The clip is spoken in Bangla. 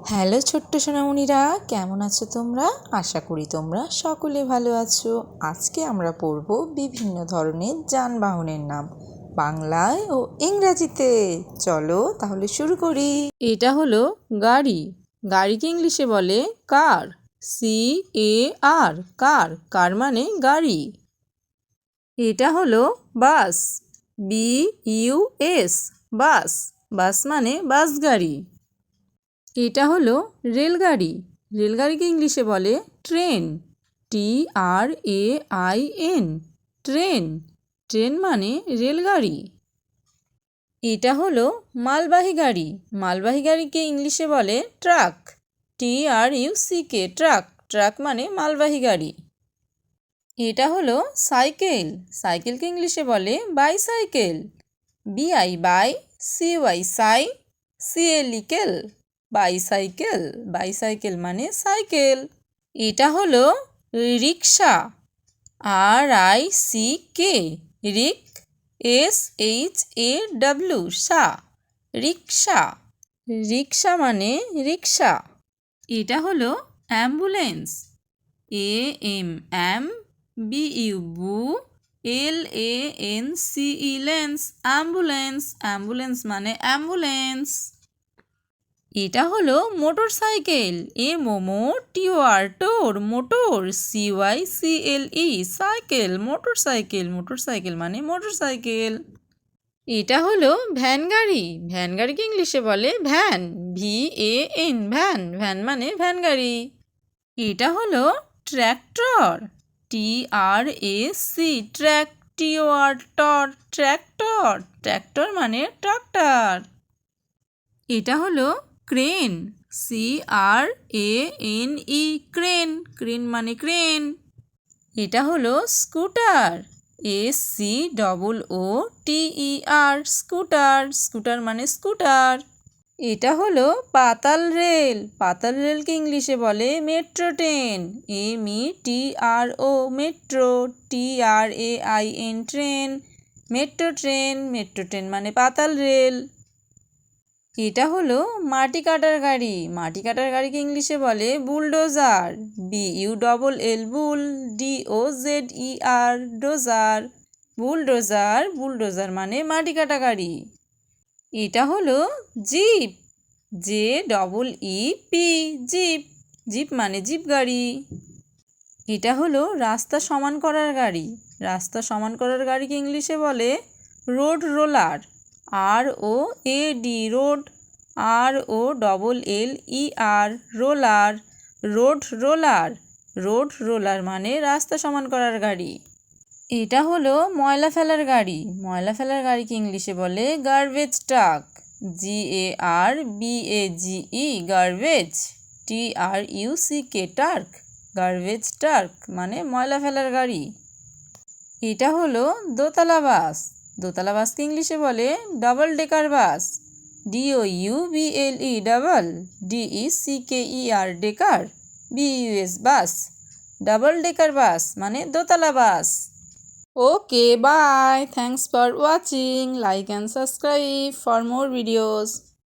হ্যালো ছোট্ট সোনামণিরা, কেমন আছো তোমরা? আশা করি তোমরা সকলে ভালো আছো। আজকে আমরা পড়ব বিভিন্ন ধরনের যানবাহনের নাম বাংলায় ও ইংরাজিতে। চলো তাহলে শুরু করি। এটা হলো গাড়ি। গাড়িকে ইংলিশে বলে কার। CAR, কার। কার মানে গাড়ি। এটা হলো বাস। BUS, বাস। বাস মানে বাস গাড়ি। এটা হলো রেলগাড়ি। রেলগাড়িকে ইংলিশে বলে ট্রেন। TRAIN, train. ট্রেন মানে রেলগাড়ি। এটা হলো মালবাহী গাড়ি। মালবাহী গাড়িকে ইংলিশে বলে ট্রাক। TRUCK, truck. ট্রাক মানে মালবাহী গাড়ি। এটা হলো সাইকেল। সাইকেলকে ইংলিশে বলে bicycle. BI, bi. CY, cy. CLE, cle. Bicycle. Bicycle মানে সাইকেল। এটা হলো রিক্সা। RICK, রিক। SHAW, সা। রিক্সা। রিক্সা মানে রিক্সা। এটা হলো অ্যাম্বুলেন্স। AMBU, বু। LANCE, lance. অ্যাম্বুলেন্স। অ্যাম্বুলেন্স মানে অ্যাম্বুলেন্স। এটা হলো মোটর সাইকেল। MOTOR, টোর। Motor. CYCLE, cycle. Motor cycle. Motor cycle মানে মোটর সাইকেল। এটা হলো ভ্যান গাড়ি। ভ্যান গাড়িকে ইংলিশে বলে ভ্যান। VAN, van. ভ্যান মানে ভ্যান গাড়ি। এটা হলো ট্র্যাক্টর। TRAC, track. TOR, টর। ট্র্যাক্টর। ট্র্যাক্টর মানে ট্রাক্টর। এটা হলো ক্রেন। CRANE, crane. ক্রেন মানে ক্রেন। এটা হলো স্কুটার। SCOOTER, scooter. স্কুটার মানে স্কুটার। এটা হলো পাতাল রেল। পাতাল রেলকে ইংলিশে বলে metro train. METRO, metro. TRAIN, train. Metro train. Metro train মানে পাতাল রেল। এটা হলো মাটি কাটার গাড়ি। মাটি কাটার গাড়িকে ইংলিশে বলে bulldozer. BULL, bull. DOZER, dozer. Bulldozer. Bulldozer মানে মাটি কাটা গাড়ি। এটা হলো জিপ। JEEP, jeep. জিপ মানে জিপ গাড়ি। এটা হলো রাস্তা সমান করার গাড়ি। রাস্তা সমান করার গাড়িকে ইংলিশে বলে road roller. ROAD, road. ROLLER, roller. Road roller. Road roller মানে রাস্তা সমান করার গাড়ি। এটা হলো ময়লা ফেলার গাড়ি। ময়লা ফেলার গাড়িকে ইংলিশে বলে garbage truck. GARBAGE, garbage. TRUCK, টার্ক। Garbage truck মানে ময়লা ফেলার গাড়ি। এটা হলো দোতলা বাস। দোতলা বাসকে ইংলিশে বলে ডাবল ডেকার বাস। DOUBLE, double. DECKER, decker. BUS, বাস। ডাবল ডেকার বাস মানে দোতলা বাস। Okay, bye. Thanks for watching. Like and subscribe for more videos.